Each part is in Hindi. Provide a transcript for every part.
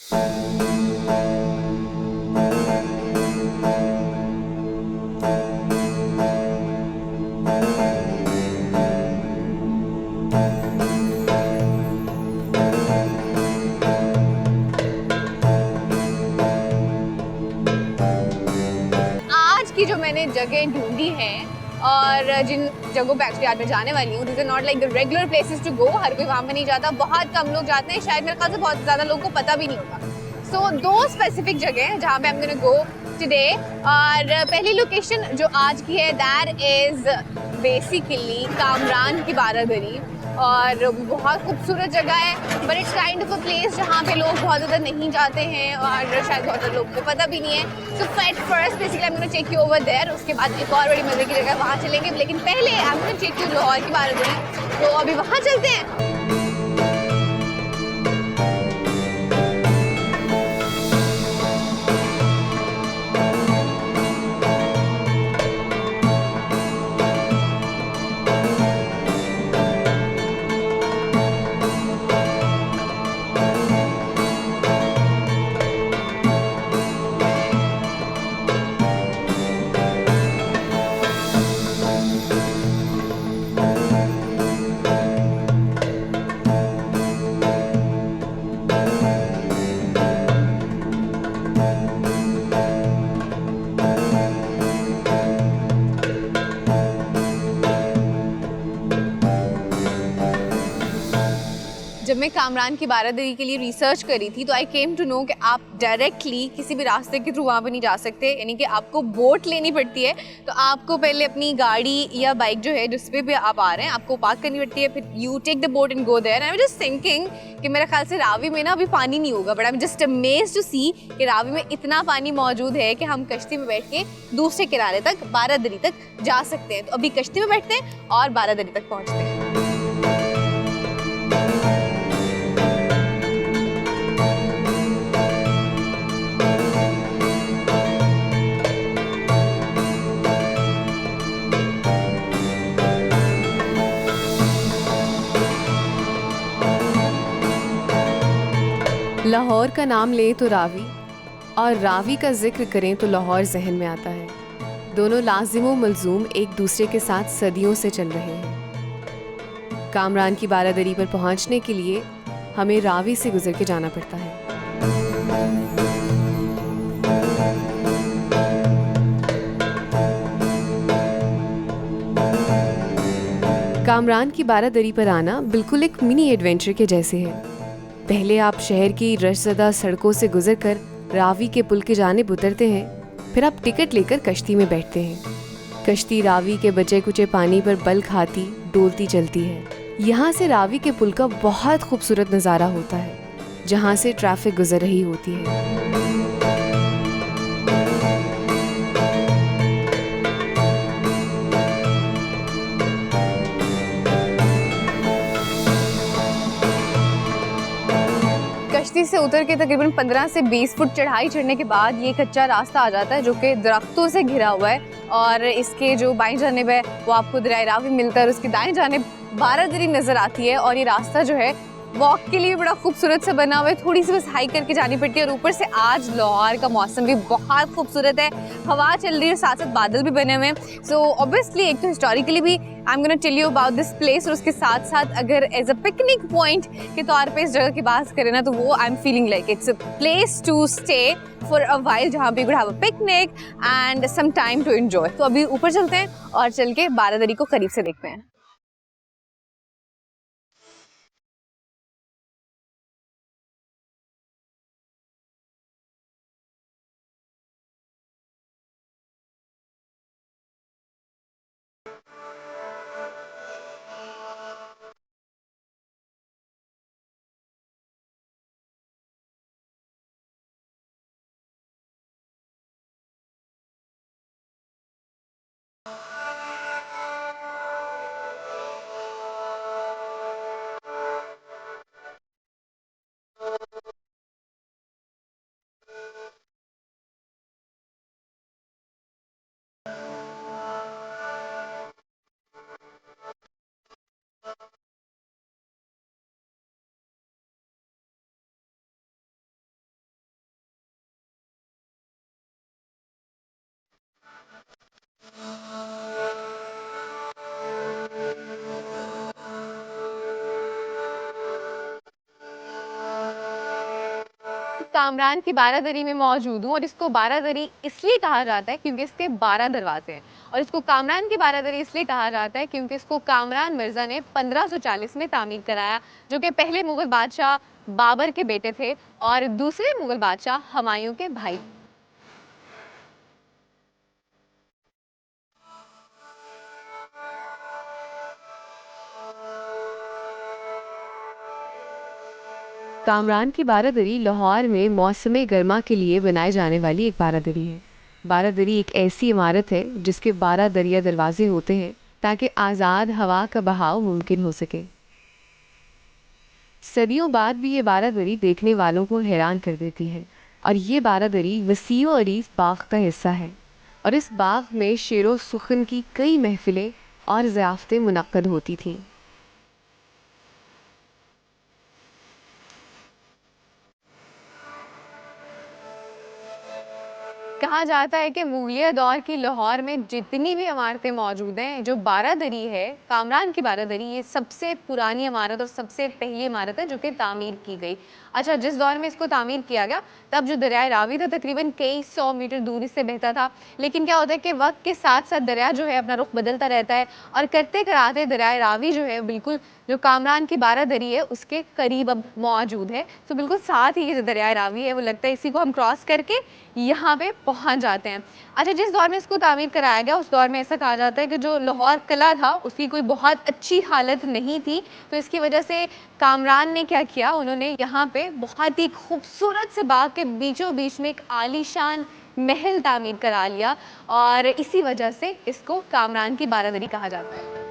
आज की जो मैंने जगह ढूंढी है और जिन जगहों पे एक्चुअली आज मैं जाने वाली हूँ, this are not like the regular places to go. हर कोई वहाँ पे नहीं जाता, बहुत कम लोग जाते हैं, शायद मेरे ख्याल से बहुत ज़्यादा लोगों को पता भी नहीं होगा। सो दो स्पेसिफिक जगह हैं जहाँ पे I'm gonna go today। और पहली लोकेशन जो आज की है दैट इज बेसिकली कामरान की बारादरी, और बहुत खूबसूरत जगह है, but it's kind of a place जहाँ पे लोग बहुत ज़्यादा नहीं जाते हैं और शायद बहुत ज़्यादा लोगों को पता भी नहीं है। So first basically I am gonna take you over there, उसके बाद एक और बड़ी मजे की जगह वहाँ चलेंगे, लेकिन पहले I am gonna take you Lahore की बारादरी, तो अभी वहाँ चलते हैं। जब मैं कामरान की बारादरी के लिए रिसर्च करी थी तो आई केम टू नो कि आप डायरेक्टली किसी भी रास्ते के थ्रू वहाँ पे नहीं जा सकते, यानी कि आपको बोट लेनी पड़ती है। तो आपको पहले अपनी गाड़ी या बाइक जो है जिस पे भी आप आ रहे हैं आपको पार्क करनी पड़ती है, फिर you take the boat and go there. I am just thinking कि मेरे ख्याल से रावी में ना अभी पानी नहीं होगा, but I am just amazed to see कि रावी में इतना पानी मौजूद है कि हम कश्ती में बैठ के दूसरे किनारे तक बारादरी तक जा सकते हैं। तो अभी कश्ती में बैठते हैं और बारादरी तक पहुँचते हैं। लाहौर का नाम लें तो रावी, और रावी का जिक्र करें तो लाहौर जहन में आता है। दोनों लाजिम व मलजूम एक दूसरे के साथ सदियों से चल रहे हैं। कामरान की बारादरी पर पहुंचने के लिए हमें रावी से गुजर के जाना पड़ता है। कामरान की बारादरी पर आना बिल्कुल एक मिनी एडवेंचर के जैसे है। पहले आप शहर की रशज़दा सड़कों से गुजरकर रावी के पुल की जानिब उतरते हैं, फिर आप टिकट लेकर कश्ती में बैठते हैं। कश्ती रावी के बचे कुचे पानी पर बल खाती डोलती चलती है। यहाँ से रावी के पुल का बहुत खूबसूरत नज़ारा होता है, जहाँ से ट्रैफिक गुजर रही होती है। कश्ती से उतर के तकरीबन 15 से 20 फुट चढ़ाई चढ़ने के बाद ये कच्चा रास्ता आ जाता है जो कि दरख्तों से घिरा हुआ है, और इसके जो बाईं जानिब है वो आपको दरिया रावी मिलता है और उसकी दाएं जानिब बारादरी नज़र आती है। और ये रास्ता जो है वॉक के लिए बड़ा खूबसूरत से बना हुआ है, थोड़ी सी बस हाइक करके जानी पड़ती है। और ऊपर से आज लाहौर का मौसम भी बहुत खूबसूरत है, हवा चल रही है, साथ साथ बादल भी बने हुए हैं। सो ऑब्वियसली एक तो हिस्टोरिकली भी I am gonna tell you about this place, और उसके साथ साथ अगर एज अ पिकनिक पॉइंट के तौर पे इस जगह की बात करें ना तो वो I am feeling like it's a place to stay for a while, जहाँ पे you could have a picnic and some time to enjoy. तो अभी ऊपर चलते हैं और चल के बारादरी को करीब से देखते हैं। कामरान की बारादरी में मौजूद हूँ और इसको बारादरी इसलिए कहा जाता है क्योंकि इसके 12 दरवाजे हैं और इसको कामरान की बारादरी इसलिए कहा जाता है क्योंकि इसको कामरान मिर्ज़ा ने 1540 में तामीर कराया, जो कि पहले मुगल बादशाह बाबर के बेटे थे और दूसरे मुगल बादशाह हुमायूं के भाई। कामरान की बारादरी लाहौर में मौसम गर्मा के लिए बनाए जाने वाली एक बारादरी है। बारादरी एक ऐसी इमारत है जिसके 12 दरिया दरवाजे होते हैं ताकि आज़ाद हवा का बहाव मुमकिन हो सके। सदियों बाद भी ये बारादरी देखने वालों को हैरान कर देती है और ये बारादरी वसीओ अरीफ बाग का हिस्सा है और इस बाग में शेरो सुखन की कई महफिलें और ज़ियाफ़तें मुनक्कद होती थीं। कहा जाता है कि मुगलिया दौर की लाहौर में जितनी भी इमारतें मौजूद हैं, जो बारादरी है, कामरान की बारादरी, ये सबसे पुरानी इमारत और सबसे पहली इमारत है जो कि तामीर की गई। अच्छा, जिस दौर में इसको तामीर किया गया तब जो दरियाए रावी था तकरीबन कई 100 मीटर दूरी से बहता था, लेकिन क्या होता है कि वक्त के साथ साथ दरिया जो है अपना रुख बदलता रहता है और करते कराते दरियाए रावी जो है बिल्कुल जो कामरान की बारादरी है उसके करीब अब मौजूद है। तो बिल्कुल साथ ही ये जो दरियाए रावी है वो लगता है इसी को हम क्रॉस करके यहाँ पे पहुँच जाते हैं। अच्छा, जिस दौर में इसको तामीर कराया गया उस दौर में ऐसा कहा जाता है कि जो लाहौर किला था उसकी कोई बहुत अच्छी हालत नहीं थी, तो इसकी वजह से कामरान ने क्या किया, उन्होंने यहाँ पे बहुत ही खूबसूरत से बाग के बीचों बीच में एक आलीशान महल तामीर करा लिया और इसी वजह से इसको कामरान की बारादरी कहा जाता है।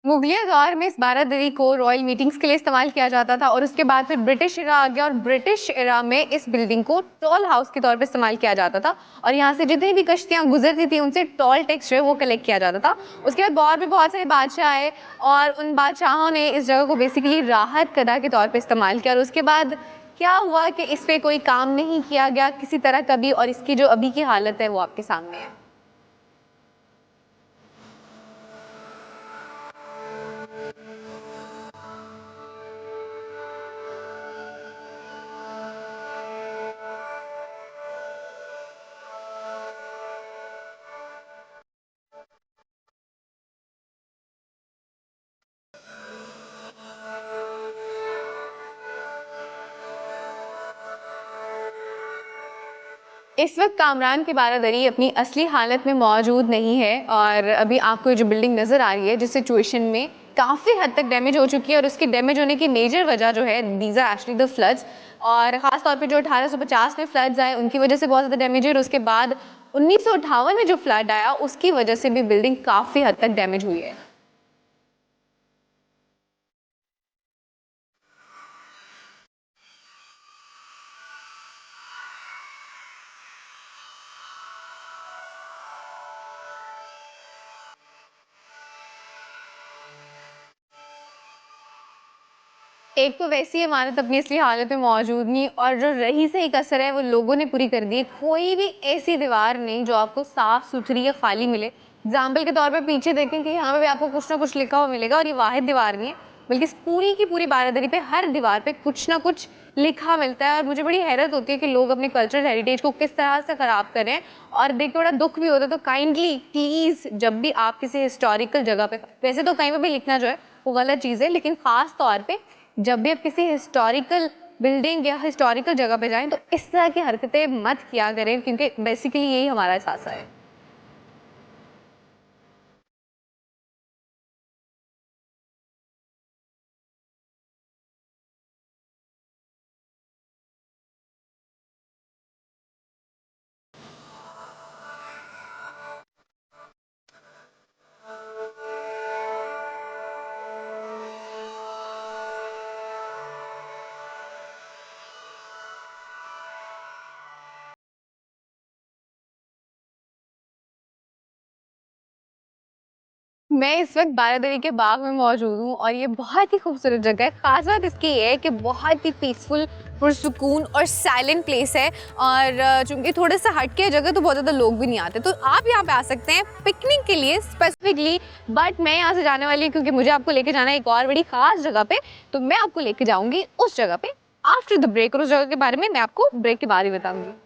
मुगलिया दौर में इस बारादरी को रॉयल मीटिंग्स के लिए इस्तेमाल किया जाता था और उसके बाद फिर ब्रिटिश एरा आ गया और ब्रिटिश एरा में इस बिल्डिंग को टोल हाउस के तौर पे इस्तेमाल किया जाता था और यहाँ से जितनी भी कश्तियाँ गुजरती थी उनसे टोल टैक्स जो है वो कलेक्ट किया जाता था। उसके बाद और भी बहुत सारे बादशाह आए और उन बादशाहों ने इस जगह को बेसिकली राहत कदा के तौर पर इस्तेमाल किया और उसके बाद क्या हुआ कि इस पर कोई काम नहीं किया गया किसी तरह कभी और इसकी जो अभी की हालत है वो आपके सामने है। इस वक्त कामरान की बारादरी अपनी असली हालत में मौजूद नहीं है और अभी आपको जो बिल्डिंग नज़र आ रही है जिस सिचुएशन में काफ़ी हद तक डैमेज हो चुकी है और उसकी डैमेज होने की मेजर वजह जो है these are actually the floods और ख़ास तौर पे जो 1850 में फ्लड्स आए उनकी वजह से बहुत ज़्यादा डैमेज है और उसके बाद 1958 में जो फ्लड आया उसकी वजह से भी बिल्डिंग काफ़ी हद तक डैमेज हुई है। एक तो वैसी इमारत अपनी असली हालत में मौजूद नहीं और जो रही से एक असर है वो लोगों ने पूरी कर दी है। कोई भी ऐसी दीवार नहीं जो आपको साफ सुथरी या खाली मिले। एग्जाम्पल के तौर पे पीछे देखें कि यहाँ पे भी आपको कुछ ना कुछ लिखा हुआ मिलेगा और ये वाहिद दीवार नहीं है बल्कि इस पूरी की पूरी बारादरी पे हर दीवार पे कुछ ना कुछ लिखा मिलता है और मुझे बड़ी हैरत होती है कि लोग अपने कल्चरल हेरिटेज को किस तरह से ख़राब कर रहे हैं और देख के बड़ा दुख भी होता है। तो काइंडली प्लीज़ जब भी आप किसी हिस्टोरिकल जगह पे, वैसे तो कहीं पर भी लिखना जो है वो गलत चीज़ है, लेकिन ख़ास तौर पर जब भी आप किसी हिस्टोरिकल बिल्डिंग या हिस्टोरिकल जगह पे जाएं तो इस तरह की हरकतें मत किया करें क्योंकि बेसिकली यही हमारा एहसास है। मैं इस वक्त बारादरी के बाग में मौजूद हूँ और ये बहुत ही खूबसूरत जगह है। खास बात इसकी ये है कि बहुत ही पीसफुल, पुरसुकून और साइलेंट प्लेस है। और चूंकि थोड़ा सा हट के जगह तो बहुत ज़्यादा लोग भी नहीं आते, तो आप यहाँ पे आ सकते हैं पिकनिक के लिए स्पेसिफिकली। बट मैं यहाँ से जाने वाली हूँ क्योंकि मुझे आपको लेके जाना है एक और बड़ी खास जगह पे। तो मैं आपको लेके जाऊँगी उस जगह पे आफ्टर द ब्रेक, और उस जगह के बारे में मैं आपको ब्रेक के बाद ही बताऊँगी।